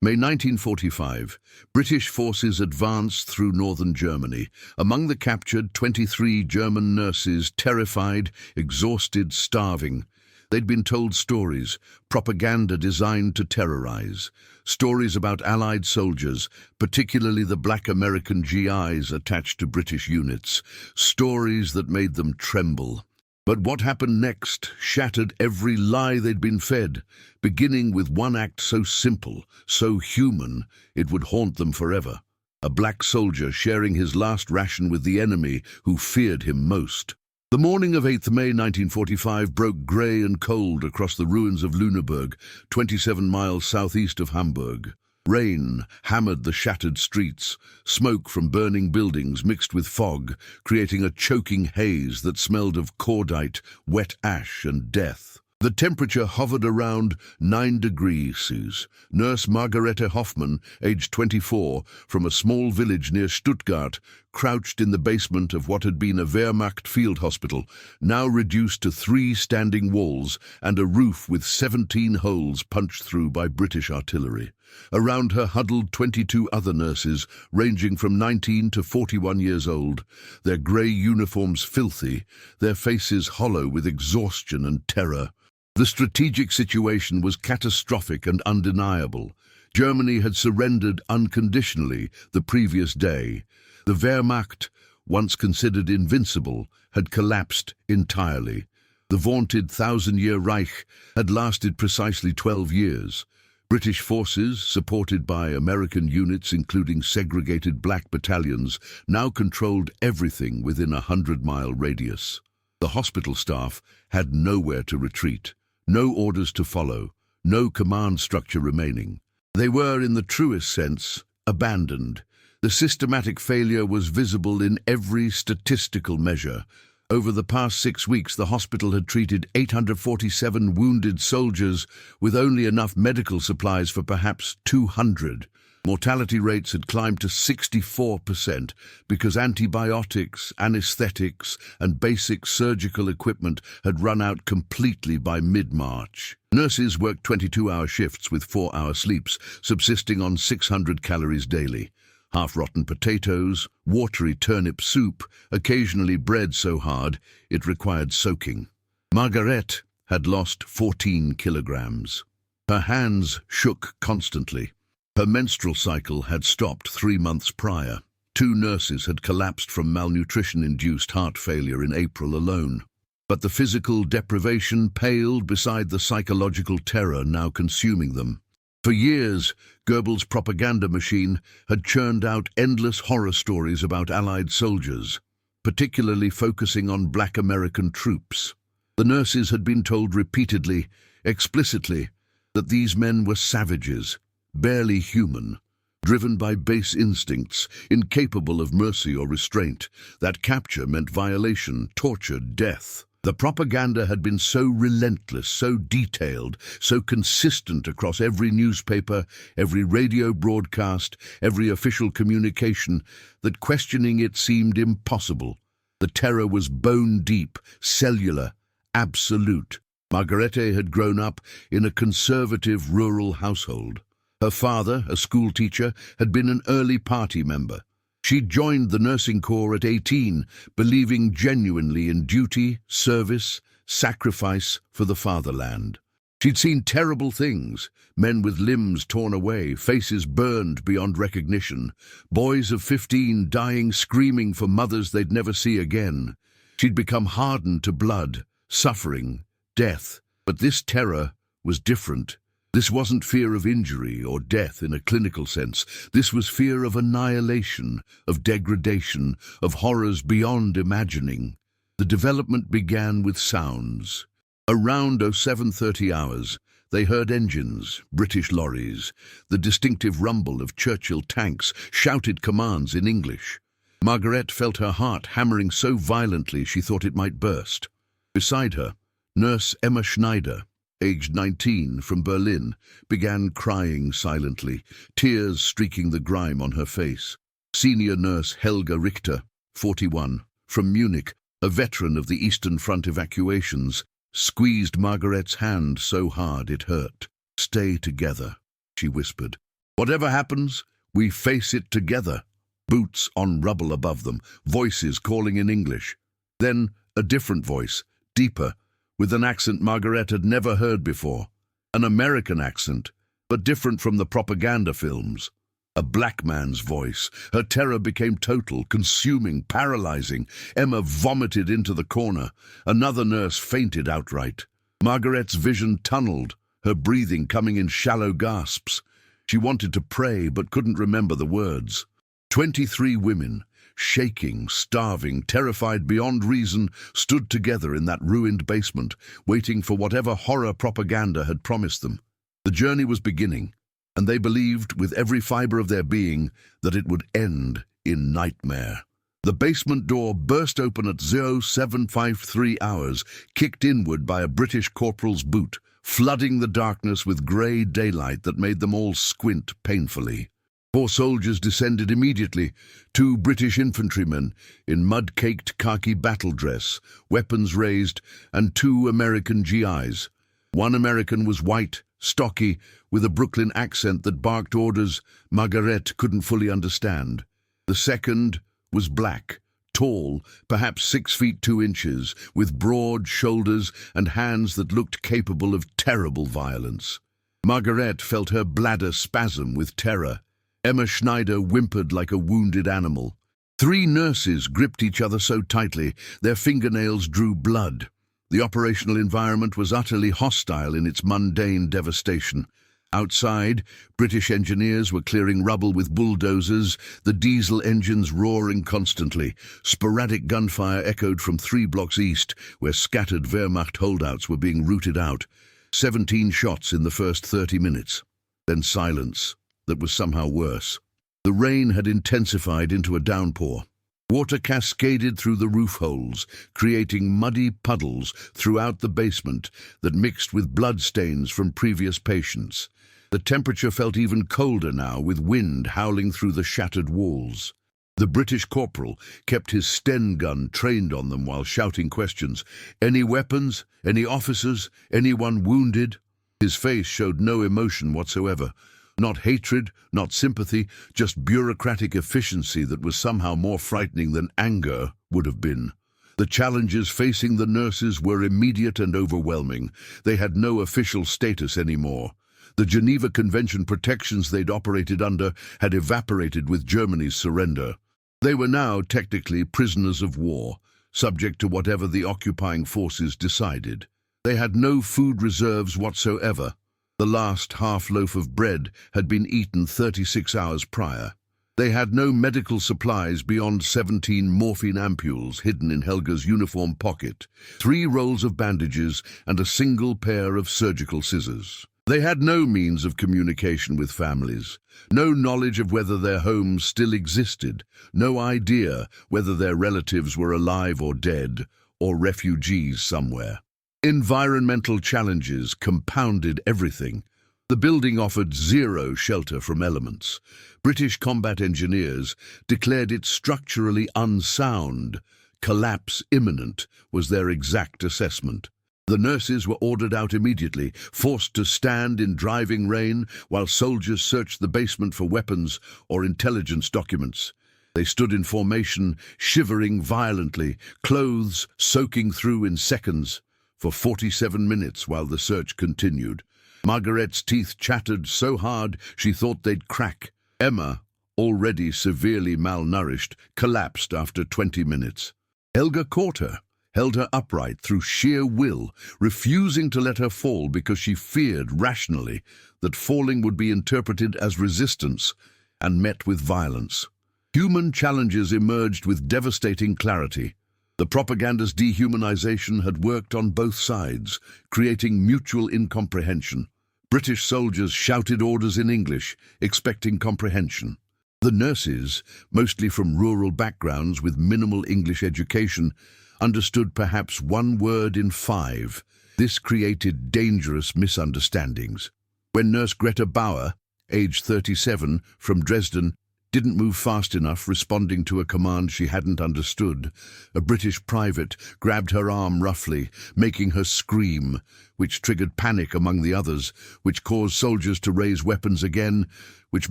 May 1945, British forces advanced through northern Germany. Among the captured, 23 German nurses, terrified, exhausted, starving. They'd been told stories, propaganda designed to terrorize. Stories about Allied soldiers, particularly the black American GIs attached to British units. Stories that made them tremble. But what happened next shattered every lie they'd been fed, beginning with one act so simple, so human, it would haunt them forever. A black soldier sharing his last ration with the enemy who feared him most. The morning of 8th May 1945 broke grey and cold across the ruins of Lüneburg, 27 miles southeast of Hamburg. Rain hammered the shattered streets, smoke from burning buildings mixed with fog, creating a choking haze that smelled of cordite, wet ash and death. The temperature hovered around 9 degrees. Nurse Margarete Hoffmann, aged 24, from a small village near Stuttgart, crouched in the basement of what had been a Wehrmacht field hospital, now reduced to 3 standing walls and a roof with 17 holes punched through by British artillery. Around her huddled 22 other nurses, ranging from 19 to 41 years old, their grey uniforms filthy, their faces hollow with exhaustion and terror. The strategic situation was catastrophic and undeniable. Germany had surrendered unconditionally the previous day. The Wehrmacht, once considered invincible, had collapsed entirely. The vaunted 1,000-year Reich had lasted precisely 12 years. British forces, supported by American units including segregated black battalions, now controlled everything within a 100-mile radius. The hospital staff had nowhere to retreat, no orders to follow, no command structure remaining. They were, in the truest sense, abandoned. The systematic failure was visible in every statistical measure. Over the past 6 weeks, the hospital had treated 847 wounded soldiers with only enough medical supplies for perhaps 200. Mortality rates had climbed to 64% because antibiotics, anesthetics, and basic surgical equipment had run out completely by mid-March. Nurses worked 22-hour shifts with 4-hour sleeps, subsisting on 600 calories daily. Half-rotten potatoes, watery turnip soup, occasionally bread so hard it required soaking. Margarete had lost 14 kilograms. Her hands shook constantly. Her menstrual cycle had stopped 3 months prior. 2 nurses had collapsed from malnutrition-induced heart failure in April alone. But the physical deprivation paled beside the psychological terror now consuming them. For years, Goebbels' propaganda machine had churned out endless horror stories about Allied soldiers, particularly focusing on black American troops. The nurses had been told repeatedly, explicitly, that these men were savages, barely human, driven by base instincts, incapable of mercy or restraint, that capture meant violation, torture, death. The propaganda had been so relentless, so detailed, so consistent across every newspaper, every radio broadcast, every official communication, that questioning it seemed impossible. The terror was bone-deep, cellular, absolute. Margarete had grown up in a conservative rural household. Her father, a schoolteacher, had been an early party member. She'd joined the nursing corps at 18, believing genuinely in duty, service, sacrifice for the fatherland. She'd seen terrible things, men with limbs torn away, faces burned beyond recognition, boys of 15 dying screaming for mothers they'd never see again. She'd become hardened to blood, suffering, death. But this terror was different. This wasn't fear of injury or death in a clinical sense. This was fear of annihilation, of degradation, of horrors beyond imagining. The development began with sounds. Around 07:30 hours, they heard engines, British lorries, the distinctive rumble of Churchill tanks, shouted commands in English. Margarete felt her heart hammering so violently she thought it might burst. Beside her, Nurse Emma Schneider, aged 19, from Berlin, began crying silently, tears streaking the grime on her face. Senior nurse Helga Richter, 41, from Munich, a veteran of the Eastern Front evacuations, squeezed Margaret's hand so hard it hurt. "Stay together," she whispered. Whatever happens, we face it together. Boots on rubble above them, voices calling in English. Then a different voice, deeper, with an accent Margaret had never heard before. An American accent, but different from the propaganda films. A black man's voice. Her terror became total, consuming, paralyzing. Emma vomited into the corner. Another nurse fainted outright. Margaret's vision tunneled, her breathing coming in shallow gasps. She wanted to pray, but couldn't remember the words. 23 women, shaking, starving, terrified beyond reason, stood together in that ruined basement, waiting for whatever horror propaganda had promised them. The journey was beginning, and they believed with every fiber of their being that it would end in nightmare. The basement door burst open at 0753 hours, kicked inward by a British corporal's boot, flooding the darkness with grey daylight that made them all squint painfully. 4 soldiers descended immediately, 2 British infantrymen in mud-caked khaki battle dress, weapons raised, and 2 American GIs. One American was white, stocky, with a Brooklyn accent that barked orders Margaret couldn't fully understand. The second was black, tall, perhaps 6 feet 2 inches, with broad shoulders and hands that looked capable of terrible violence. Margaret felt her bladder spasm with terror. Emma Schneider whimpered like a wounded animal. 3 nurses gripped each other so tightly, their fingernails drew blood. The operational environment was utterly hostile in its mundane devastation. Outside, British engineers were clearing rubble with bulldozers, the diesel engines roaring constantly. Sporadic gunfire echoed from 3 blocks east, where scattered Wehrmacht holdouts were being rooted out. 17 shots in the first 30 minutes. Then silence. That was somehow worse. The rain had intensified into a downpour. Water cascaded through the roof holes, creating muddy puddles throughout the basement that mixed with bloodstains from previous patients. The temperature felt even colder now, with wind howling through the shattered walls. The British corporal kept his Sten gun trained on them while shouting questions. Any weapons? Any officers? Anyone wounded? His face showed no emotion whatsoever. Not hatred, not sympathy, just bureaucratic efficiency that was somehow more frightening than anger would have been. The challenges facing the nurses were immediate and overwhelming. They had no official status anymore. The Geneva Convention protections they'd operated under had evaporated with Germany's surrender. They were now technically prisoners of war, subject to whatever the occupying forces decided. They had no food reserves whatsoever. The last half loaf of bread had been eaten 36 hours prior. They had no medical supplies beyond 17 morphine ampules hidden in Helga's uniform pocket, 3 rolls of bandages, and a single pair of surgical scissors. They had no means of communication with families, no knowledge of whether their homes still existed, no idea whether their relatives were alive or dead, or refugees somewhere. Environmental challenges compounded everything. The building offered 0 shelter from elements. British combat engineers declared it structurally unsound. Collapse imminent was their exact assessment. The nurses were ordered out immediately, forced to stand in driving rain while soldiers searched the basement for weapons or intelligence documents. They stood in formation, shivering violently, clothes soaking through in seconds. For 47 minutes while the search continued. Margaret's teeth chattered so hard she thought they'd crack. Emma, already severely malnourished, collapsed after 20 minutes. Helga caught her, held her upright through sheer will, refusing to let her fall because she feared rationally that falling would be interpreted as resistance and met with violence. Human challenges emerged with devastating clarity. The propaganda's dehumanization had worked on both sides, creating mutual incomprehension. British soldiers shouted orders in English, expecting comprehension. The nurses, mostly from rural backgrounds with minimal English education, understood perhaps 1 word in 5. This created dangerous misunderstandings. When Nurse Greta Bauer, age 37, from Dresden, didn't move fast enough, responding to a command she hadn't understood. A British private grabbed her arm roughly, making her scream, which triggered panic among the others, which caused soldiers to raise weapons again, which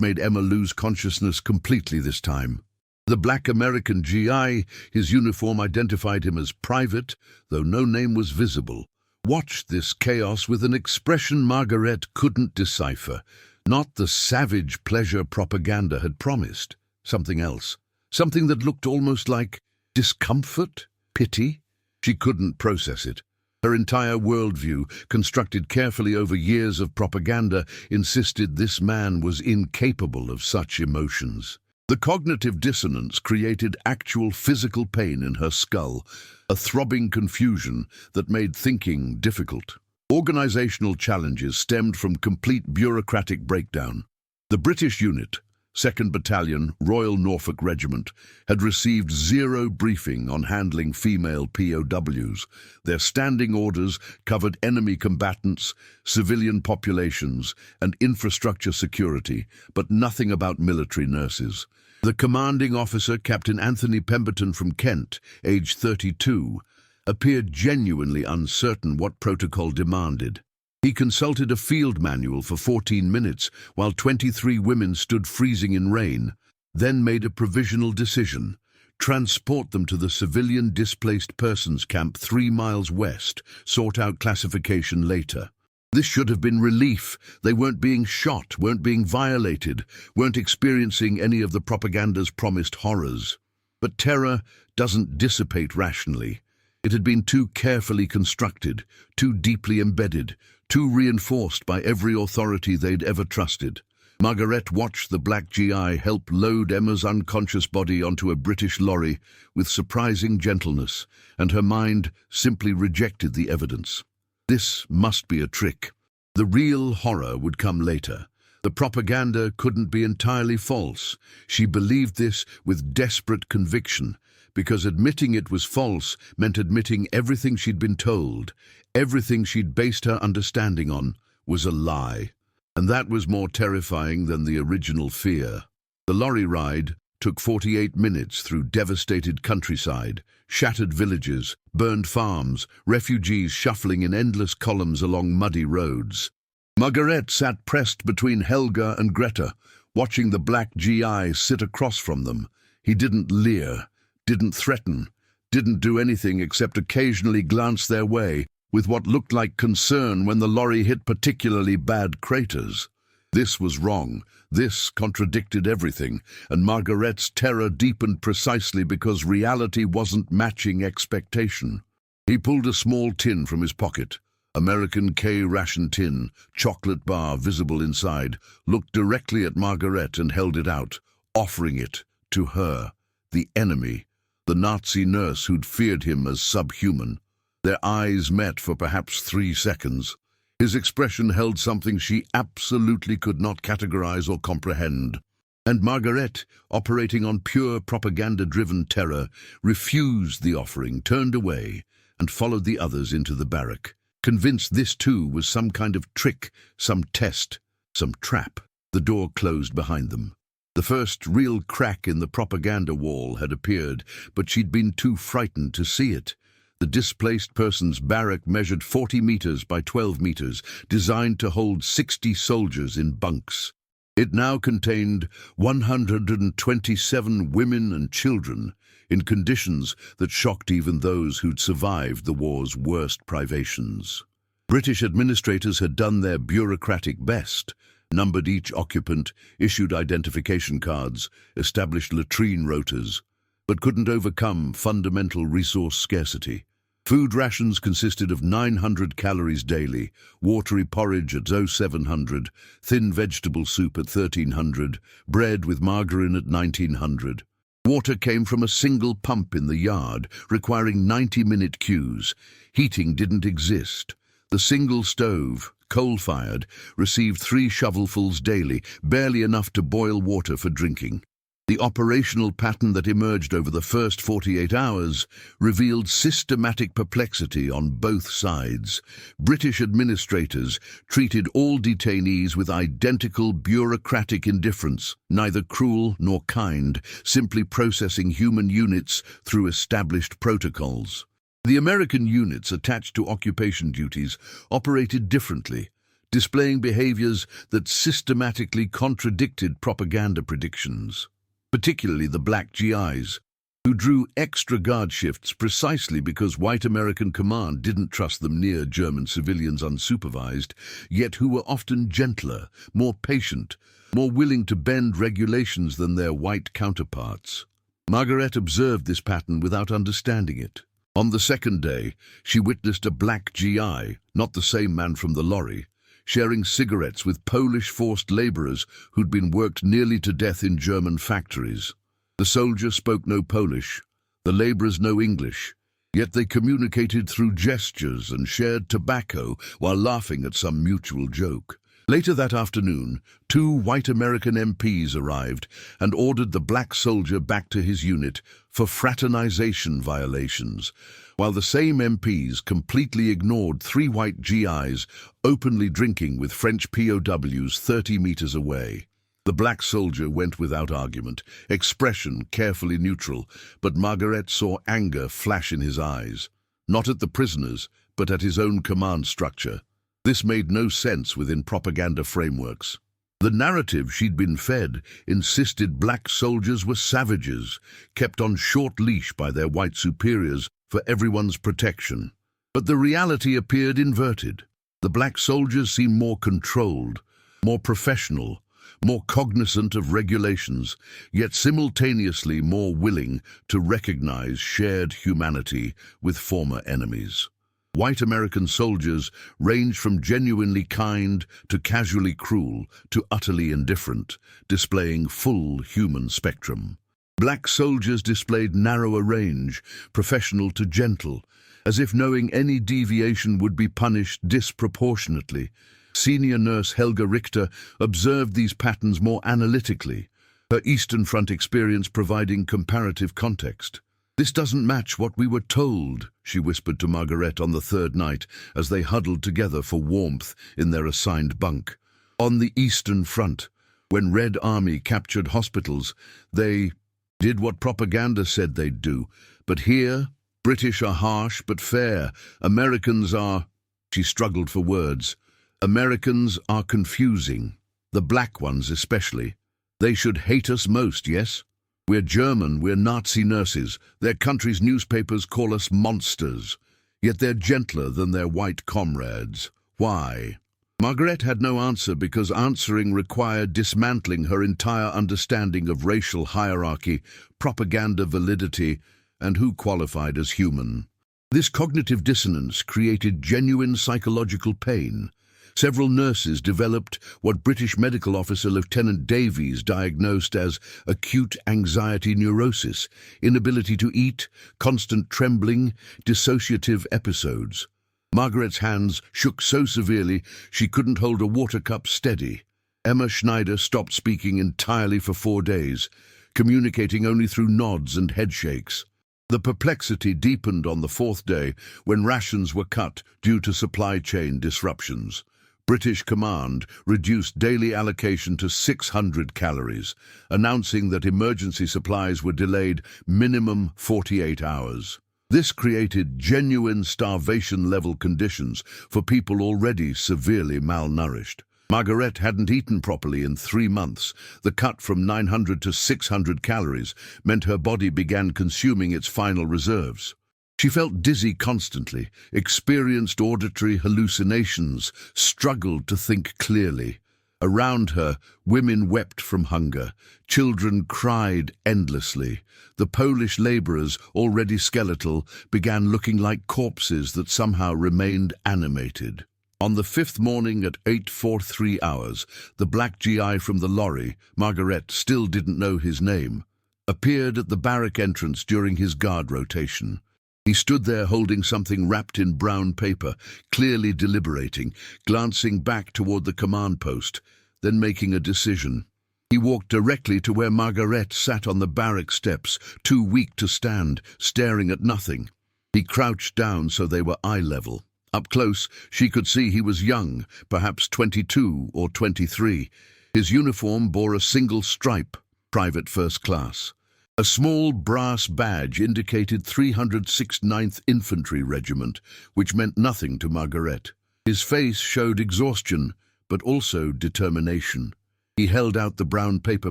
made Emma lose consciousness completely this time. The black American GI, his uniform identified him as Private, though no name was visible, watched this chaos with an expression Margaret couldn't decipher. Not the savage pleasure propaganda had promised. Something else. Something that looked almost like discomfort, pity. She couldn't process it. Her entire worldview, constructed carefully over years of propaganda, insisted this man was incapable of such emotions. The cognitive dissonance created actual physical pain in her skull, a throbbing confusion that made thinking difficult. Organizational challenges stemmed from complete bureaucratic breakdown. The British unit, 2nd Battalion, Royal Norfolk Regiment, had received zero briefing on handling female POWs. Their standing orders covered enemy combatants, civilian populations, and infrastructure security, but nothing about military nurses. The commanding officer, Captain Anthony Pemberton from Kent, aged 32, appeared genuinely uncertain what protocol demanded. He consulted a field manual for 14 minutes while 23 women stood freezing in rain, then made a provisional decision: transport them to the civilian displaced persons camp 3 miles west, sort out classification later. This should have been relief. They weren't being shot, weren't being violated, weren't experiencing any of the propaganda's promised horrors. But terror doesn't dissipate rationally. It had been too carefully constructed, too deeply embedded, too reinforced by every authority they'd ever trusted. Margaret watched the black GI help load Emma's unconscious body onto a British lorry with surprising gentleness, and her mind simply rejected the evidence. This must be a trick. The real horror would come later. The propaganda couldn't be entirely false. She believed this with desperate conviction, because admitting it was false meant admitting everything she'd been told, everything she'd based her understanding on, was a lie. And that was more terrifying than the original fear. The lorry ride took 48 minutes through devastated countryside, shattered villages, burned farms, refugees shuffling in endless columns along muddy roads. Margaret sat pressed between Helga and Greta, watching the black GI sit across from them. He didn't leer, didn't threaten, didn't do anything except occasionally glance their way with what looked like concern when the lorry hit particularly bad craters. This was wrong. This contradicted everything, and Margaret's terror deepened precisely because reality wasn't matching expectation. He pulled a small tin from his pocket, American K ration tin, chocolate bar visible inside, looked directly at Margaret and held it out, offering it to her, the enemy, the Nazi nurse who'd feared him as subhuman. Their eyes met for perhaps 3 seconds. His expression held something she absolutely could not categorize or comprehend. And Margaret, operating on pure propaganda-driven terror, refused the offering, turned away, and followed the others into the barrack, convinced this too was some kind of trick, some test, some trap. The door closed behind them. The first real crack in the propaganda wall had appeared, but she'd been too frightened to see it. The displaced persons' barrack measured 40 meters by 12 meters, designed to hold 60 soldiers in bunks. It now contained 127 women and children, in conditions that shocked even those who'd survived the war's worst privations. British administrators had done their bureaucratic best, numbered each occupant, issued identification cards, established latrine rotas, but couldn't overcome fundamental resource scarcity. Food rations consisted of 900 calories daily, watery porridge at 0700, thin vegetable soup at 1300, bread with margarine at 1900. Water came from a single pump in the yard, requiring 90-minute queues. Heating didn't exist. The single stove, coal-fired, received 3 shovelfuls daily, barely enough to boil water for drinking. The operational pattern that emerged over the first 48 hours revealed systematic perplexity on both sides. British administrators treated all detainees with identical bureaucratic indifference, neither cruel nor kind, simply processing human units through established protocols. The American units attached to occupation duties operated differently, displaying behaviors that systematically contradicted propaganda predictions. Particularly the black GIs, who drew extra guard shifts precisely because white American command didn't trust them near German civilians unsupervised, yet who were often gentler, more patient, more willing to bend regulations than their white counterparts. Margaret observed this pattern without understanding it. On the second day, she witnessed a black GI, not the same man from the lorry, sharing cigarettes with Polish forced labourers who'd been worked nearly to death in German factories. The soldier spoke no Polish, the labourers no English, yet they communicated through gestures and shared tobacco while laughing at some mutual joke. Later that afternoon, 2 white American MPs arrived and ordered the black soldier back to his unit for fraternization violations, while the same MPs completely ignored 3 white GIs openly drinking with French POWs 30 meters away. The black soldier went without argument, expression carefully neutral, but Margaret saw anger flash in his eyes, not at the prisoners, but at his own command structure. This made no sense within propaganda frameworks. The narrative she'd been fed insisted black soldiers were savages, kept on short leash by their white superiors for everyone's protection. But the reality appeared inverted. The black soldiers seemed more controlled, more professional, more cognizant of regulations, yet simultaneously more willing to recognize shared humanity with former enemies. White American soldiers ranged from genuinely kind to casually cruel to utterly indifferent, displaying full human spectrum. Black soldiers displayed narrower range, professional to gentle, as if knowing any deviation would be punished disproportionately. Senior nurse Helga Richter observed these patterns more analytically, her Eastern Front experience providing comparative context. "This doesn't match what we were told," she whispered to Margaret on the third night as they huddled together for warmth in their assigned bunk. On the Eastern Front, when Red Army captured hospitals, they did what propaganda said they'd do. But here, British are harsh but fair. Americans are... She struggled for words. Americans are confusing. The black ones especially. They should hate us most, yes? We're German, we're Nazi nurses. Their country's newspapers call us monsters. Yet they're gentler than their white comrades. Why? Margaret had no answer because answering required dismantling her entire understanding of racial hierarchy, propaganda validity, and who qualified as human. This cognitive dissonance created genuine psychological pain. Several nurses developed what British medical officer Lieutenant Davies diagnosed as acute anxiety neurosis, inability to eat, constant trembling, dissociative episodes. Margaret's hands shook so severely she couldn't hold a water cup steady. Emma Schneider stopped speaking entirely for 4 days, communicating only through nods and headshakes. The perplexity deepened on the 4th day when rations were cut due to supply chain disruptions. British command reduced daily allocation to 600 calories, announcing that emergency supplies were delayed minimum 48 hours. This created genuine starvation-level conditions for people already severely malnourished. Margaret hadn't eaten properly in 3 months. The cut from 900 to 600 calories meant her body began consuming its final reserves. She felt dizzy constantly, experienced auditory hallucinations, struggled to think clearly. Around her, women wept from hunger. Children cried endlessly. The Polish labourers, already skeletal, began looking like corpses that somehow remained animated. On the 5th morning at 8:43 hours, the black GI from the lorry, Margaret still didn't know his name, appeared at the barrack entrance during his guard rotation. He stood there holding something wrapped in brown paper, clearly deliberating, glancing back toward the command post, then making a decision. He walked directly to where Margaret sat on the barrack steps, too weak to stand, staring at nothing. He crouched down so they were eye level. Up close, she could see he was young, perhaps 22 or 23. His uniform bore a single stripe, private first class. A small brass badge indicated 369th Infantry Regiment, which meant nothing to Margaret. His face showed exhaustion, but also determination. He held out the brown paper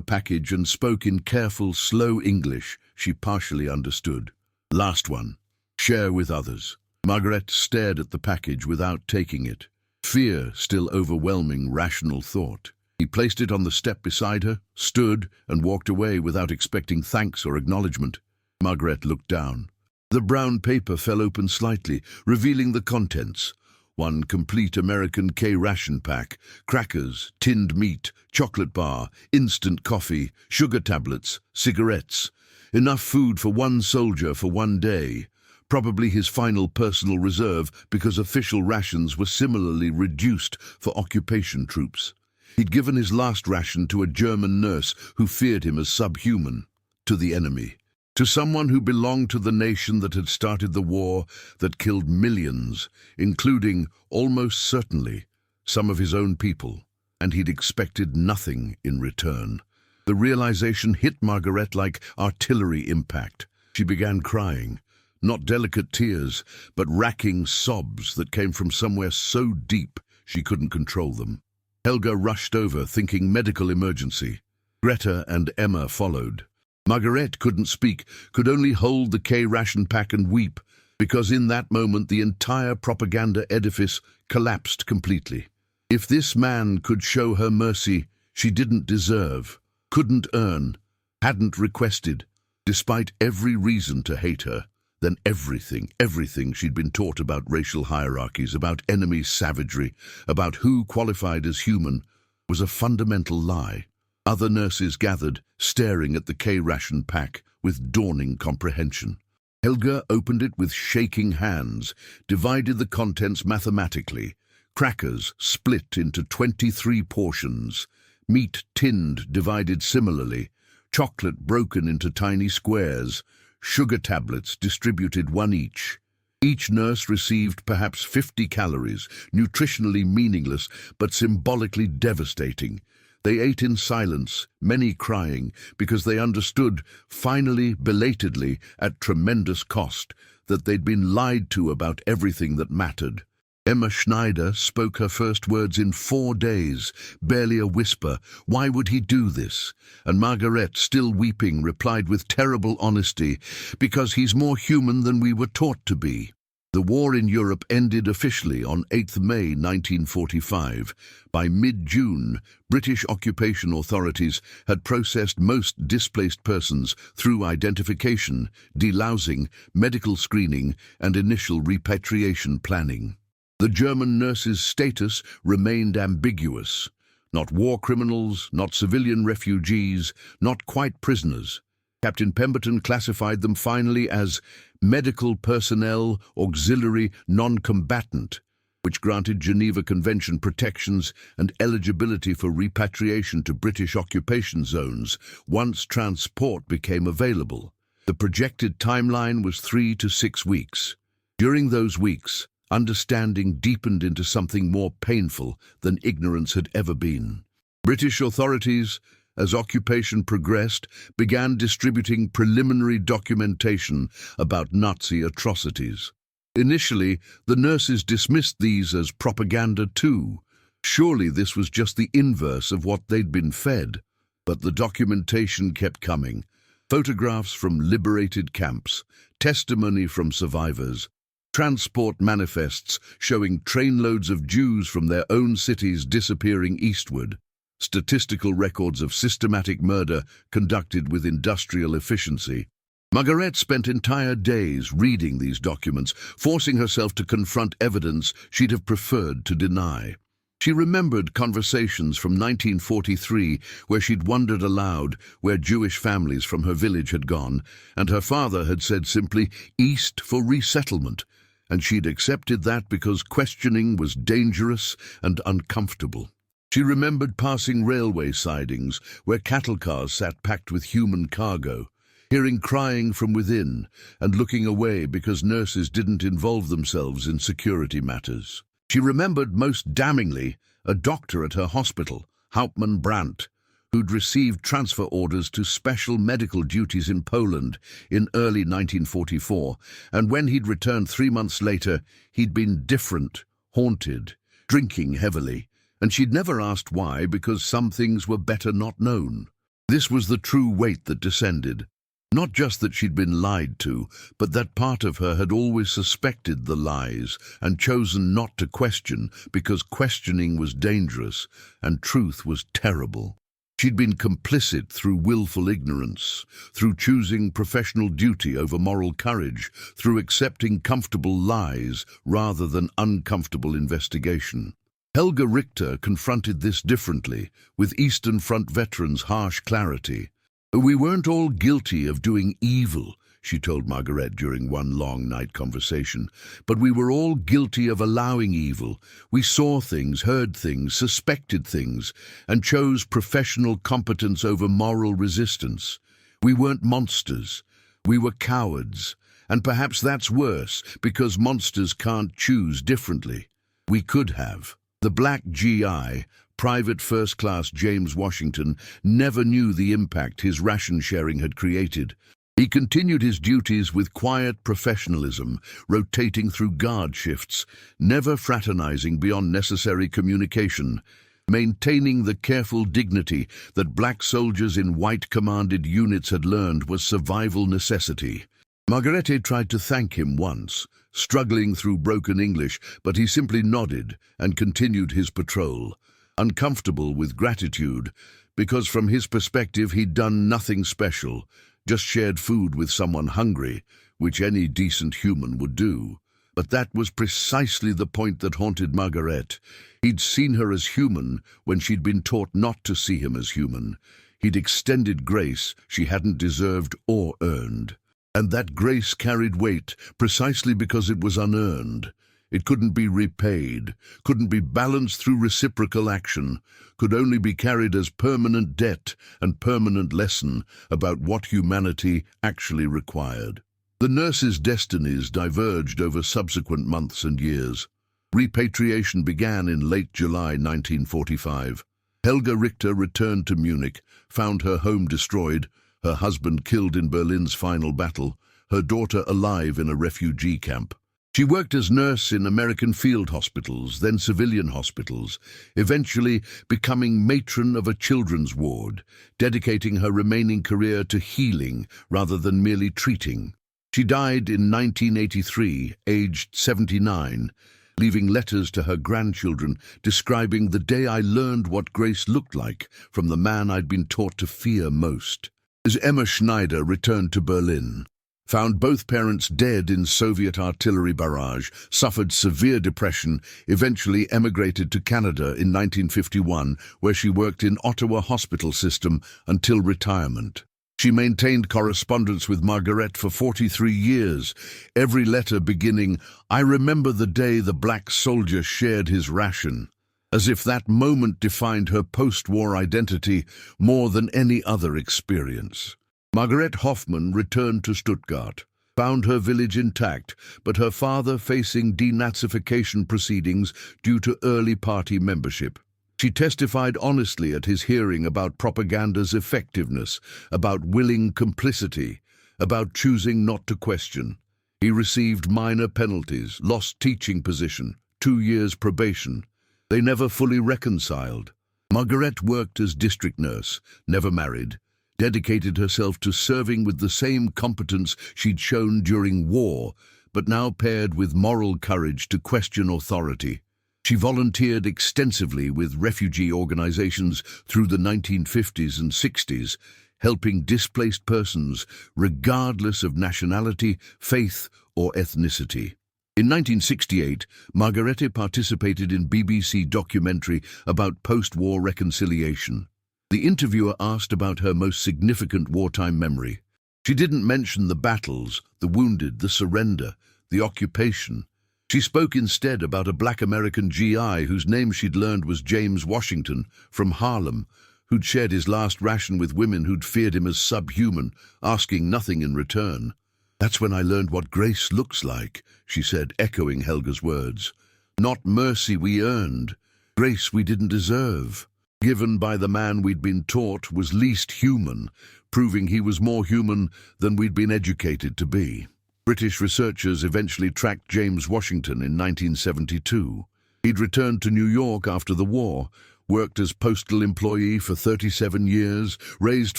package and spoke in careful, slow English she partially understood. "Last one. Share with others." Margaret stared at the package without taking it. Fear still overwhelming rational thought. He placed it on the step beside her, stood, and walked away without expecting thanks or acknowledgement. Margaret looked down. The brown paper fell open slightly, revealing the contents. One complete American Ration pack, crackers, tinned meat, chocolate bar, instant coffee, sugar tablets, cigarettes. Enough food for one soldier for one day. Probably his final personal reserve, because official rations were similarly reduced for occupation troops. He'd given his last ration to a German nurse who feared him as subhuman. To the enemy. To someone who belonged to the nation that had started the war that killed millions, including, almost certainly, some of his own people, and he'd expected nothing in return. The realization hit Margaret like artillery impact. She began crying, not delicate tears, but racking sobs that came from somewhere so deep she couldn't control them. Helga rushed over, thinking medical emergency. Greta and Emma followed. Margaret couldn't speak, could only hold the ration pack and weep, because in that moment the entire propaganda edifice collapsed completely. If this man could show her mercy she didn't deserve, couldn't earn, hadn't requested, despite every reason to hate her, then everything she'd been taught about racial hierarchies, about enemy savagery, about who qualified as human, was a fundamental lie. Other nurses gathered, staring at the ration pack with dawning comprehension. Helga opened it with shaking hands, divided the contents mathematically. Crackers split into 23 portions, meat tinned divided similarly, chocolate broken into tiny squares, sugar tablets distributed one each. Each nurse received perhaps 50 calories, nutritionally meaningless but symbolically devastating. They ate in silence, many crying, because they understood, finally, belatedly, at tremendous cost, that they'd been lied to about everything that mattered. Emma Schneider spoke her first words in 4 days, barely a whisper. Why would he do this? And Margaret, still weeping, replied with terrible honesty, because he's more human than we were taught to be. The war in Europe ended officially on 8 May 1945. By mid-June, British occupation authorities had processed most displaced persons through identification, delousing, medical screening, and initial repatriation planning. The German nurses' status remained ambiguous. Not war criminals, not civilian refugees, not quite prisoners. Captain Pemberton classified them finally as medical personnel auxiliary non-combatant, which granted Geneva Convention protections and eligibility for repatriation to British occupation zones once transport became available. The projected timeline was 3 to 6 weeks. During those weeks, understanding deepened into something more painful than ignorance had ever been. British authorities, as occupation progressed, began distributing preliminary documentation about Nazi atrocities. Initially, the nurses dismissed these as propaganda too. Surely this was just the inverse of what they'd been fed. But the documentation kept coming. Photographs from liberated camps, testimony from survivors, transport manifests showing trainloads of Jews from their own cities disappearing eastward. Statistical records of systematic murder conducted with industrial efficiency. Margaret spent entire days reading these documents, forcing herself to confront evidence she'd have preferred to deny. She remembered conversations from 1943 where she'd wondered aloud where Jewish families from her village had gone, and her father had said simply, "East for resettlement," and she'd accepted that because questioning was dangerous and uncomfortable. She remembered passing railway sidings where cattle cars sat packed with human cargo, hearing crying from within and looking away because nurses didn't involve themselves in security matters. She remembered most damningly a doctor at her hospital, Hauptmann Brandt, who'd received transfer orders to special medical duties in Poland in early 1944, and when he'd returned 3 months later, he'd been different, haunted, drinking heavily, and she'd never asked why because some things were better not known. This was the true weight that descended. Not just that she'd been lied to, but that part of her had always suspected the lies and chosen not to question because questioning was dangerous and truth was terrible. She'd been complicit through willful ignorance, through choosing professional duty over moral courage, through accepting comfortable lies rather than uncomfortable investigation. Helga Richter confronted this differently, with Eastern Front veterans' harsh clarity. "We weren't all guilty of doing evil," she told Margaret during one long night conversation, "but we were all guilty of allowing evil. We saw things, heard things, suspected things, and chose professional competence over moral resistance. We weren't monsters. We were cowards. And perhaps that's worse, because monsters can't choose differently. We could have." The black GI, Private First Class James Washington, never knew the impact his ration sharing had created. He continued his duties with quiet professionalism, rotating through guard shifts, never fraternizing beyond necessary communication, maintaining the careful dignity that black soldiers in white-commanded units had learned was survival necessity. Margarete tried to thank him once, struggling through broken English, but he simply nodded and continued his patrol, uncomfortable with gratitude, because from his perspective he'd done nothing special, just shared food with someone hungry, which any decent human would do. But that was precisely the point that haunted Margaret. He'd seen her as human when she'd been taught not to see him as human. He'd extended grace she hadn't deserved or earned. And that grace carried weight precisely because it was unearned. It couldn't be repaid, couldn't be balanced through reciprocal action, could only be carried as permanent debt and permanent lesson about what humanity actually required. The nurses' destinies diverged over subsequent months and years. Repatriation began in late July 1945. Helga Richter returned to Munich, found her home destroyed, her husband killed in Berlin's final battle, her daughter alive in a refugee camp. She worked as nurse in American field hospitals, then civilian hospitals, eventually becoming matron of a children's ward, dedicating her remaining career to healing rather than merely treating. She died in 1983, aged 79, leaving letters to her grandchildren describing the day I learned what grace looked like from the man I'd been taught to fear most. As Emma Schneider returned to Berlin, found both parents dead in Soviet artillery barrage, suffered severe depression, eventually emigrated to Canada in 1951, where she worked in Ottawa hospital system until retirement. She maintained correspondence with Margaret for 43 years, every letter beginning, "I remember the day the black soldier shared his ration," as if that moment defined her post-war identity more than any other experience. Margaret Hoffmann returned to Stuttgart, found her village intact, but her father facing denazification proceedings due to early party membership. She testified honestly at his hearing about propaganda's effectiveness, about willing complicity, about choosing not to question. He received minor penalties, lost teaching position, 2 years probation. They never fully reconciled. Margaret worked as district nurse, never married, dedicated herself to serving with the same competence she'd shown during war, but now paired with moral courage to question authority. She volunteered extensively with refugee organizations through the 1950s and 60s, helping displaced persons regardless of nationality, faith, or ethnicity. In 1968, Margarete participated in BBC documentary about post-war reconciliation. The interviewer asked about her most significant wartime memory. She didn't mention the battles, the wounded, the surrender, the occupation. She spoke instead about a black American GI whose name she'd learned was James Washington, from Harlem, who'd shared his last ration with women who'd feared him as subhuman, asking nothing in return. "That's when I learned what grace looks like," she said, echoing Helga's words. "Not mercy we earned, grace we didn't deserve. Given by the man we'd been taught was least human, proving he was more human than we'd been educated to be." British researchers eventually tracked James Washington in 1972. He'd returned to New York after the war, worked as postal employee for 37 years, raised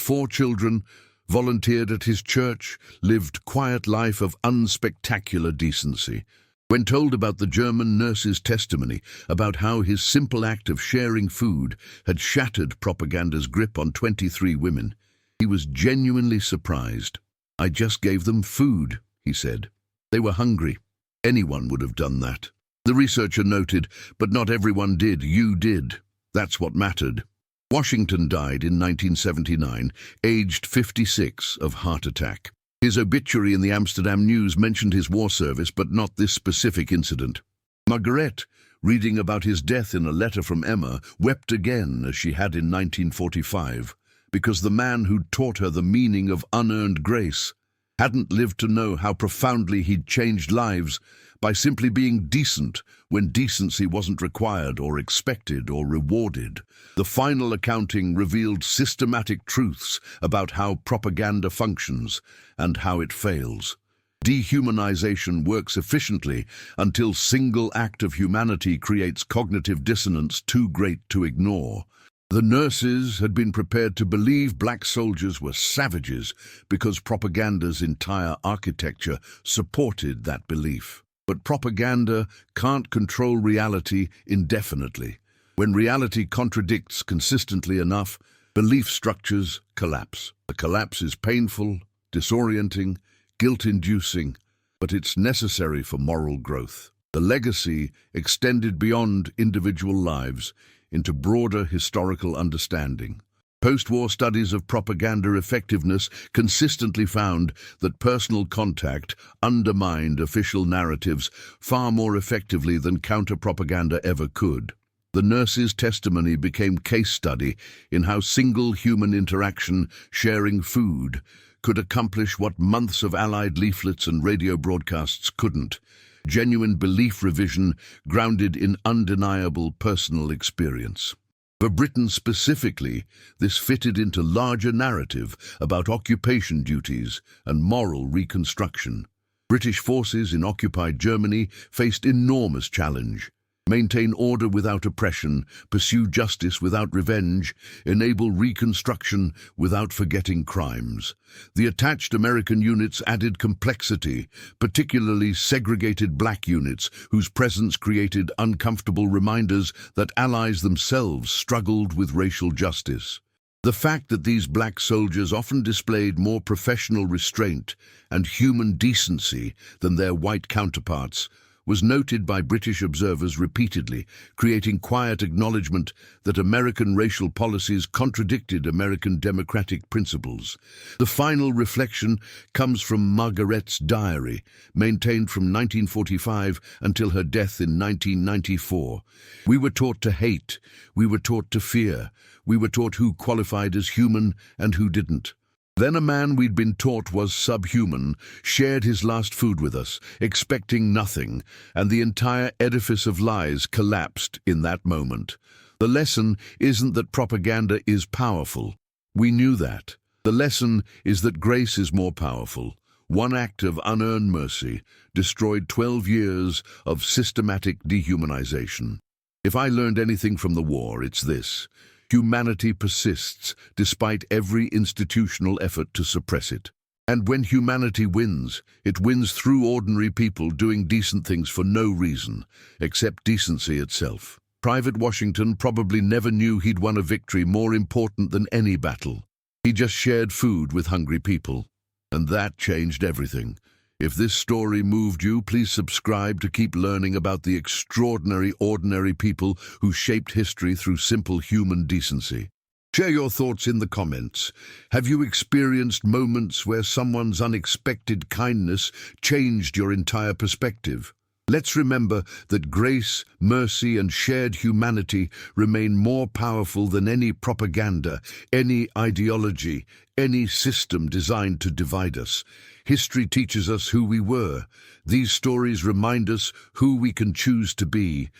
4 children, volunteered at his church, lived quiet life of unspectacular decency. When told about the German nurse's testimony about how his simple act of sharing food had shattered propaganda's grip on 23 women, he was genuinely surprised. "I just gave them food," he said. "They were hungry. Anyone would have done that." The researcher noted, "But not everyone did. You did. That's what mattered." Washington died in 1979, aged 56, of heart attack. His obituary in the Amsterdam News mentioned his war service, but not this specific incident. Margaret, reading about his death in a letter from Emma, wept again as she had in 1945, because the man who'd taught her the meaning of unearned grace hadn't lived to know how profoundly he'd changed lives by simply being decent when decency wasn't required or expected or rewarded. The final accounting revealed systematic truths about how propaganda functions and how it fails. Dehumanization works efficiently until single act of humanity creates cognitive dissonance too great to ignore. The nurses had been prepared to believe black soldiers were savages because propaganda's entire architecture supported that belief. But propaganda can't control reality indefinitely. When reality contradicts consistently enough, belief structures collapse. The collapse is painful, disorienting, guilt-inducing, but it's necessary for moral growth. The legacy extended beyond individual lives into broader historical understanding. Post-war studies of propaganda effectiveness consistently found that personal contact undermined official narratives far more effectively than counter-propaganda ever could. The nurse's testimony became case study in how single human interaction, sharing food, could accomplish what months of Allied leaflets and radio broadcasts couldn't. Genuine belief revision grounded in undeniable personal experience. For Britain specifically, this fitted into larger narrative about occupation duties and moral reconstruction. British forces in occupied Germany faced enormous challenge. Maintain order without oppression, pursue justice without revenge, enable reconstruction without forgetting crimes. The attached American units added complexity, particularly segregated black units, whose presence created uncomfortable reminders that allies themselves struggled with racial justice. The fact that these black soldiers often displayed more professional restraint and human decency than their white counterparts was noted by British observers repeatedly, creating quiet acknowledgement that American racial policies contradicted American democratic principles. The final reflection comes from Margaret's diary, maintained from 1945 until her death in 1994. "We were taught to hate, we were taught to fear, we were taught who qualified as human and who didn't. Then a man we'd been taught was subhuman shared his last food with us, expecting nothing, and the entire edifice of lies collapsed in that moment. The lesson isn't that propaganda is powerful. We knew that. The lesson is that grace is more powerful. One act of unearned mercy destroyed 12 years of systematic dehumanization. If I learned anything from the war, it's this. Humanity persists despite every institutional effort to suppress it. And when humanity wins, it wins through ordinary people doing decent things for no reason, except decency itself. Private Washington probably never knew he'd won a victory more important than any battle. He just shared food with hungry people. And that changed everything. If this story moved you, please subscribe to keep learning about the extraordinary, ordinary people who shaped history through simple human decency. Share your thoughts in the comments. Have you experienced moments where someone's unexpected kindness changed your entire perspective? Let's remember that grace, mercy, and shared humanity remain more powerful than any propaganda, any ideology, any system designed to divide us. History teaches us who we were. These stories remind us who we can choose to be.